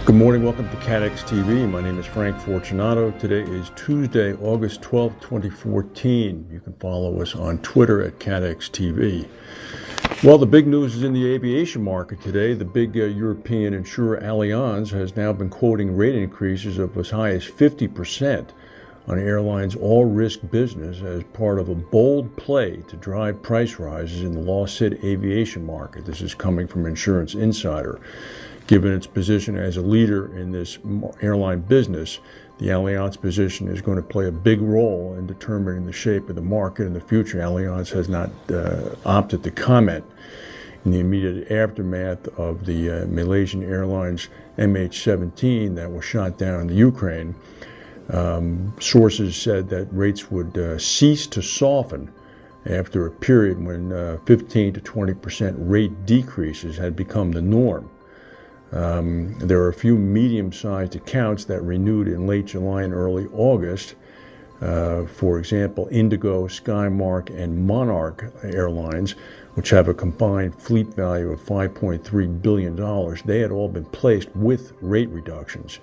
Good morning, welcome to CATEX TV. My name is Frank Fortunato. Today is Tuesday, August 12, 2014. You can follow us on Twitter at CATEX TV. Well, the big news is in the aviation market today. The big European insurer Allianz has now been quoting rate increases of as high as 50% on airlines' all-risk business as part of a bold play to drive price rises in the loss-hit aviation market. This is coming from Insurance Insider. Given its position as a leader in this airline business, the Allianz position is going to play a big role in determining the shape of the market in the future. Allianz has not opted to comment. In the immediate aftermath of the Malaysian Airlines MH17 that was shot down in the Ukraine, sources said that rates would cease to soften after a period when 15 to 20% rate decreases had become the norm. There are a few medium-sized accounts that renewed in late July and early August. For example, Indigo, Skymark, and Monarch Airlines, which have a combined fleet value of $5.3 billion. They had all been placed with rate reductions.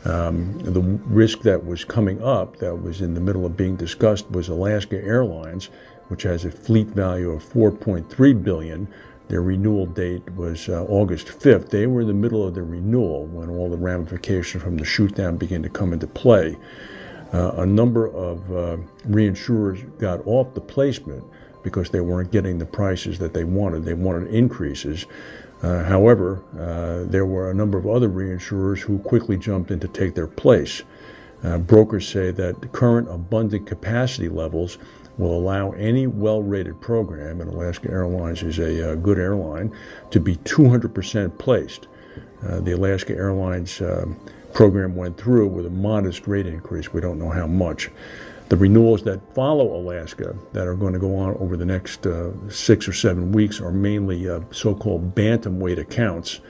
The risk that was coming up, that was in the middle of being discussed, was Alaska Airlines, which has a fleet value of $4.3 billion. Their renewal date was August 5th. They were in the middle of the renewal when all the ramifications from the shootdown began to come into play. A number of reinsurers got off the placement because they weren't getting the prices that they wanted. They wanted increases. However, there were a number of other reinsurers who quickly jumped in to take their place. Brokers say that the current abundant capacity levels will allow any well-rated program, and Alaska Airlines is a good airline, to be 200% placed. The Alaska Airlines program went through with a modest rate increase. We don't know how much. The renewals that follow Alaska that are going to go on over the next 6 or 7 weeks are mainly so-called bantamweight accounts.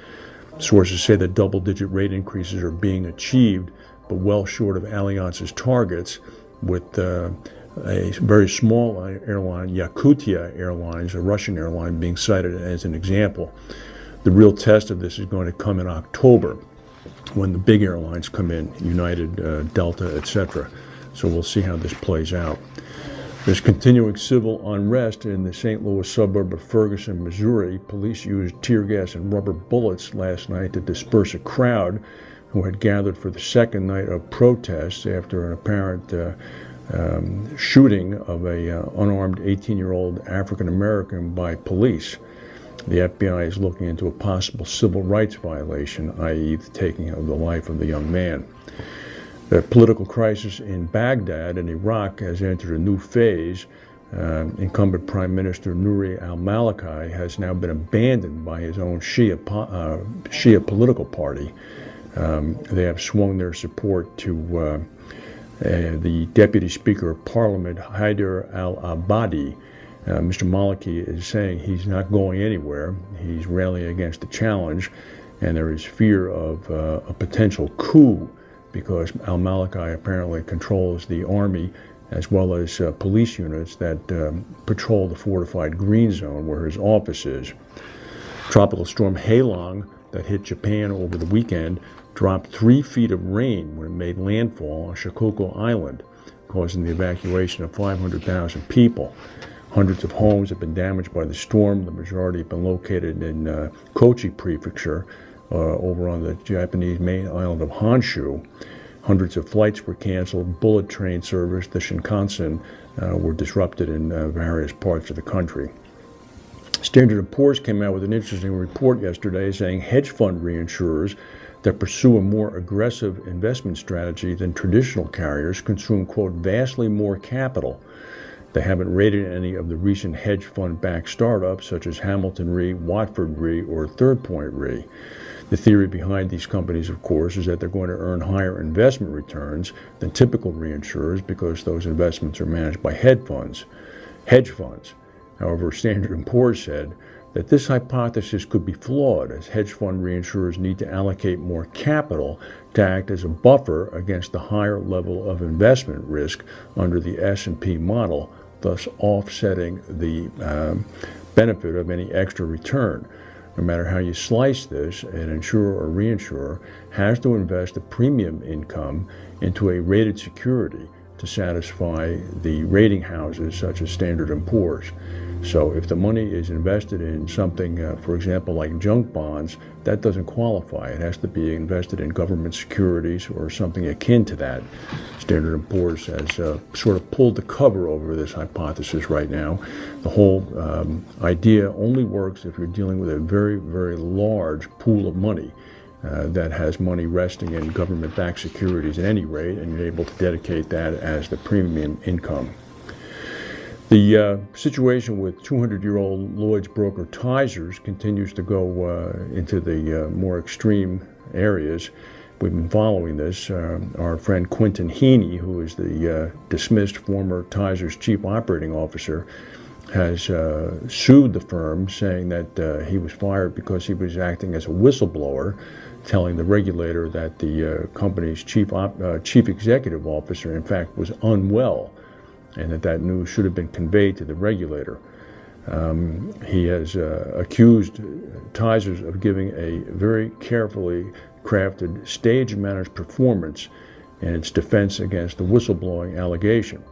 Sources say that double-digit rate increases are being achieved, but well short of Allianz's targets, with a very small airline, Yakutia Airlines, a Russian airline, being cited as an example. The real test of this is going to come in October when the big airlines come in, United, Delta, etc. So we'll see how this plays out. There's continuing civil unrest in the St. Louis suburb of Ferguson, Missouri. Police used tear gas and rubber bullets last night to disperse a crowd who had gathered for the second night of protests after an apparent shooting of a unarmed 18-year-old African-American by police. The FBI is looking into a possible civil rights violation, i.e. the taking of the life of the young man. The political crisis in Baghdad in Iraq has entered a new phase. Incumbent Prime Minister Nouri al-Maliki has now been abandoned by his own Shia political party. They have swung their support to the Deputy Speaker of Parliament, Haider al-Abadi. Mr. Maliki is saying he's not going anywhere. He's rallying against the challenge, and there is fear of a potential coup because al-Maliki apparently controls the army as well as police units that patrol the fortified green zone where his office is. Tropical storm Halong that hit Japan over the weekend dropped 3 feet of rain when it made landfall on Shikoku Island, causing the evacuation of 500,000 people. Hundreds of homes have been damaged by the storm. The majority have been located in Kochi Prefecture, over on the Japanese main island of Honshu. Hundreds of flights were canceled. Bullet train service, the Shinkansen, were disrupted in various parts of the country. Standard & Poor's came out with an interesting report yesterday saying hedge fund reinsurers that pursue a more aggressive investment strategy than traditional carriers consume, quote, vastly more capital. They haven't rated any of the recent hedge fund-backed startups such as Hamilton Re, Watford Re, or Third Point Re. The theory behind these companies, of course, is that they're going to earn higher investment returns than typical reinsurers because those investments are managed by hedge funds. However, Standard & Poor's said that this hypothesis could be flawed, as hedge fund reinsurers need to allocate more capital to act as a buffer against the higher level of investment risk under the S&P model, thus offsetting the benefit of any extra return. no matter how you slice this, an insurer or reinsurer has to invest a premium income into a rated security to satisfy the rating houses such as Standard & Poor's. So if the money is invested in something, for example, like junk bonds, that doesn't qualify. It has to be invested in government securities or something akin to that. Standard & Poor's has sort of pulled the cover over this hypothesis right now. The whole idea only works if you're dealing with a very, very large pool of money that has money resting in government-backed securities at any rate, and you're able to dedicate that as the premium income. The situation with 200-year-old Lloyd's broker Tyser continues to go into the more extreme areas. We've been following this. Our friend Quentin Heaney, who is the dismissed former Tizer's chief operating officer, has sued the firm, saying that he was fired because he was acting as a whistleblower, telling the regulator that the company's chief executive officer, in fact, was unwell, and that news should have been conveyed to the regulator. He has accused Tizer of giving a very carefully crafted, stage-managed performance in its defense against the whistleblowing allegation.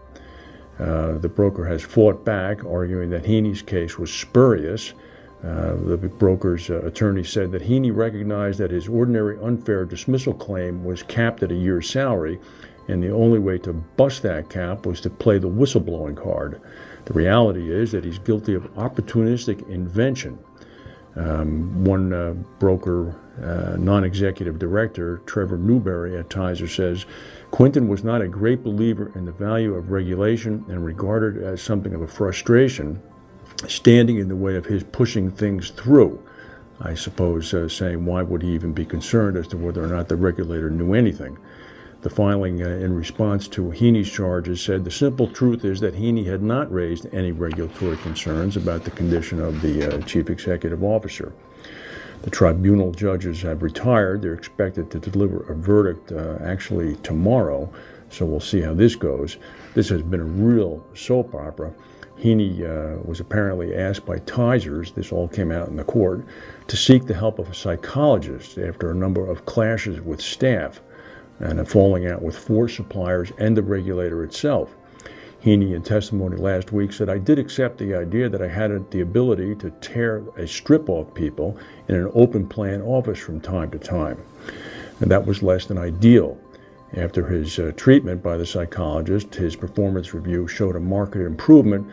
The broker has fought back, arguing that Heaney's case was spurious. The broker's attorney said that Heaney recognized that his ordinary unfair dismissal claim was capped at a year's salary, and the only way to bust that cap was to play the whistleblowing card. The reality is that he's guilty of opportunistic invention. One broker, non-executive director, Trevor Newberry at Tizer, says, Quentin was not a great believer in the value of regulation and regarded it as something of a frustration, standing in the way of his pushing things through. I suppose saying why would he even be concerned as to whether or not the regulator knew anything. The filing in response to Heaney's charges said the simple truth is that Heaney had not raised any regulatory concerns about the condition of the chief executive officer. The tribunal judges have retired. They're expected to deliver a verdict actually tomorrow, so we'll see how this goes. This has been a real soap opera. Heaney was apparently asked by Tizers, this all came out in the court, to seek the help of a psychologist after a number of clashes with staff and a falling out with 4 suppliers and the regulator itself. Heaney, in testimony last week, said, I did accept the idea that I had the ability to tear a strip off people in an open plan office from time to time. And that was less than ideal. After his treatment by the psychologist, his performance review showed a marked improvement,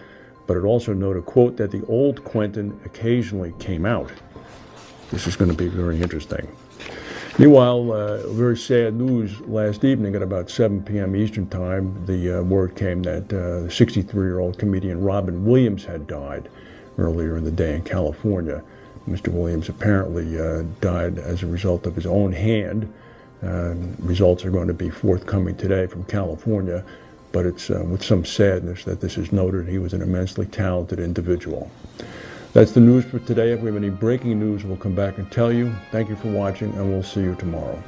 but it also noted, quote, that the old Quentin occasionally came out. This is going to be very interesting. Meanwhile, very sad news last evening at about 7 p.m. Eastern Time. The word came that the 63-year-old comedian Robin Williams had died earlier in the day in California. Mr. Williams apparently died as a result of his own hand. Results are going to be forthcoming today from California, but it's with some sadness that this is noted. He was an immensely talented individual. That's the news for today. If we have any breaking news, we'll come back and tell you. Thank you for watching, and we'll see you tomorrow.